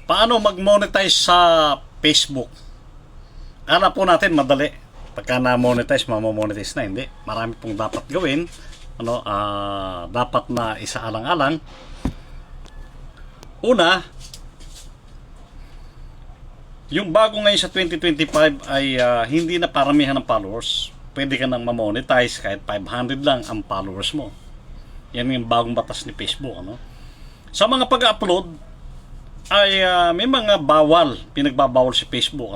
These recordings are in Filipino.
Paano mag-monetize sa Facebook? Akala po natin madali. Pagka na-monetize, mamamonetize na. Hindi. Marami pong dapat gawin. Dapat na isaalang-alang. Una, yung bago ngayon sa 2025 ay hindi na paramihan ng followers. Pwede ka nang mamonetize kahit 500 lang ang followers mo. Yan yung bagong batas ni Facebook. Sa mga pag-upload, ay may mga pinagbabawal si Facebook.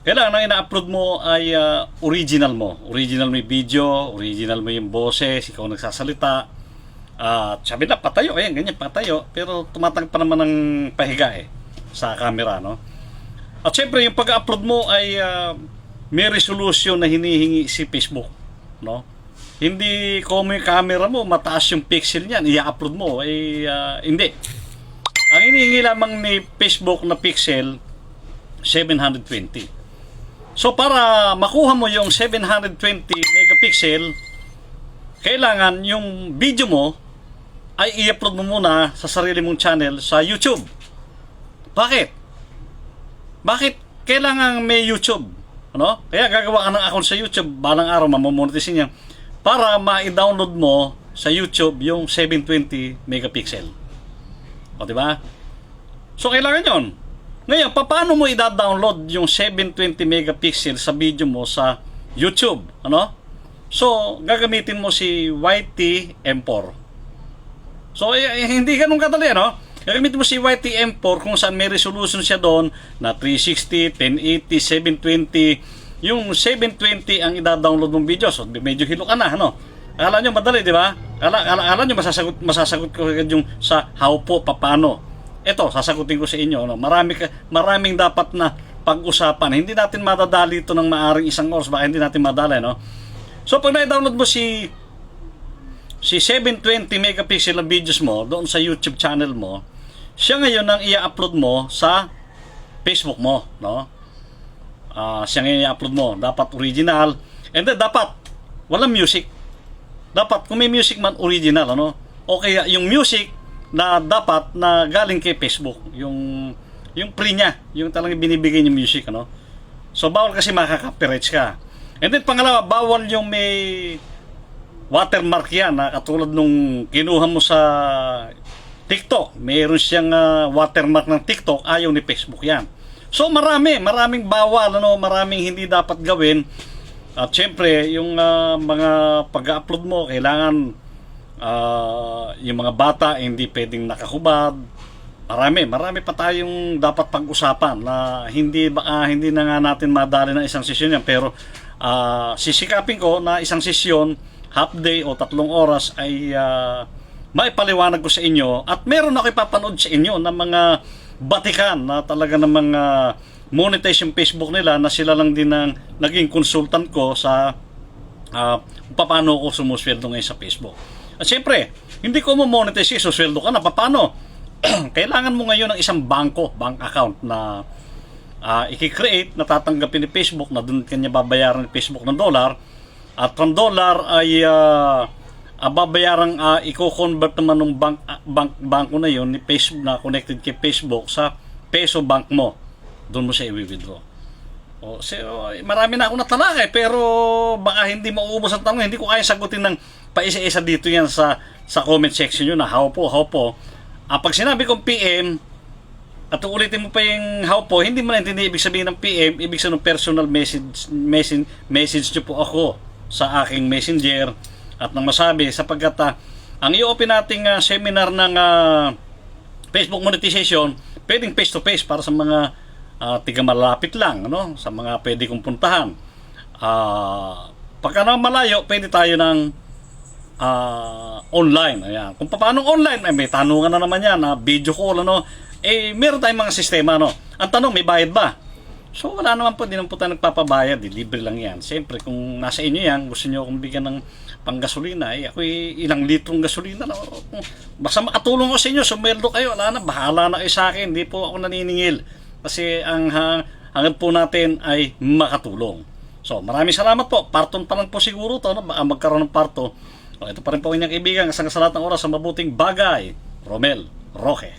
Kailangan ang ina-upload mo ay original mo. Original mo yung video, original mo yung boses, ikaw nagsasalita. Sabi na, patayo, ganyan, patayo. Pero tumatang pa naman ng pahiga sa camera. At syempre, yung pag-upload mo ay may resolution na hinihingi si Facebook. Hindi kung yung camera mo, mataas yung pixel niyan, i-upload mo, hindi. Ang hinihingi lamang ni Facebook na pixel, 720. So para makuha mo yung 720 megapixel, kailangan yung video mo ay i-upload mo muna sa sarili mong channel sa YouTube. Bakit? Bakit kailangan may YouTube? Kaya gagawa ka ng account sa YouTube, balang araw mamomonetize niya para ma-download mo sa YouTube yung 720 megapixel. O, diba? So, kailangan yon. Ngayon, paano mo i-download yung 720 megapixel sa video mo sa YouTube? So, gagamitin mo si YT M4. So, hindi ganun kadali, Gagamitin mo si YT M4 kung saan may resolution siya doon na 360, 1080, 720. Yung 720 ang i-download mong video. So, medyo hilo ka na, Akala nyo madali, di ba? Akala nyo masasagot ko yung sa how po, paano. Ito, sasagutin ko sa inyo. Maraming dapat na pag-usapan. Hindi natin madadali ito ng maaring isang oras. Baka hindi natin madali, So, pag na-download mo si 720 megapixel na videos mo doon sa YouTube channel mo, siya ngayon ang i-upload mo sa Facebook mo, siya ngayon i-upload mo. Dapat original. And then, dapat walang music. Dapat kung may music man original, o kaya yung music na dapat na galing kay Facebook, yung free niya, yung talagang binibigay niya music, So bawal kasi makaka-copyright ka. And then pangalawa, bawal yung may watermark yan, katulad nung kinuha mo sa TikTok. Mayroon siyang watermark ng TikTok, ayaw ni Facebook yan. So maraming bawal, maraming hindi dapat gawin. At syempre, yung mga pag-upload mo, kailangan yung mga bata hindi pwedeng nakahubad. Marami pa tayong dapat pag-usapan na hindi na nga natin madali ng isang sesyon yan. Pero sisikapin ko na isang sesyon, half day o 3 oras ay maipaliwanag ko sa inyo. At meron ako ipapanood sa inyo ng mga batikan na talaga ng mga monetize yung Facebook nila na sila lang din ang naging consultant ko sa paano ko sumusweldo ngayon sa Facebook. At siyempre, hindi ko mo-monetize, susweldo ka na. Paano? Kailangan mo ngayon ng isang bank account na i-create, na tatanggapin ni Facebook, na doon kanya babayaran ni Facebook ng dollar. At from dollar ay babayarang i-convert naman ng bangko na yun ni Facebook na connected kay Facebook sa peso bank mo. Doon mo siya i-withdraw. Marami na akong natanong pero baka hindi mauubos ang tanong. Hindi ko kaya sagutin ng paisa-isa dito yan sa comment section nyo na how po. Pag sinabi kong PM at ulitin mo pa yung how po, hindi mo na intindi ibig sabihin ng PM, ibig sabihin ng personal message nyo po ako sa aking messenger at nang masabi sapagkat ang i-open nating seminar ng Facebook monetization, pwedeng face to face para sa mga tiga malapit lang, sa mga pwede kong puntahan. Pagka na malayo, pwede tayo ng online. Ayan. Kung paano online, may tanungan na naman yan, video call, meron tayong mga sistema, Ang tanong, may bayad ba? So, wala naman po, di naman po tayo nagpapabayad, libre lang yan. Siyempre, kung nasa inyo yan, gusto nyo akong bigyan ng panggasolina, ako ilang litrong gasolina, basta makatulong ko sa inyo, sumeldo kayo, wala na, bahala na kayo sa akin, hindi po ako naniningil. Kasi ang hangad po natin ay makatulong. So, maraming salamat po. Parton pa lang po siguro to, baka magkaroon ng parto. Ito pa rin po inyong kaibigan, kasang sa lahat ng oras sa mabuting bagay, Romel Roque.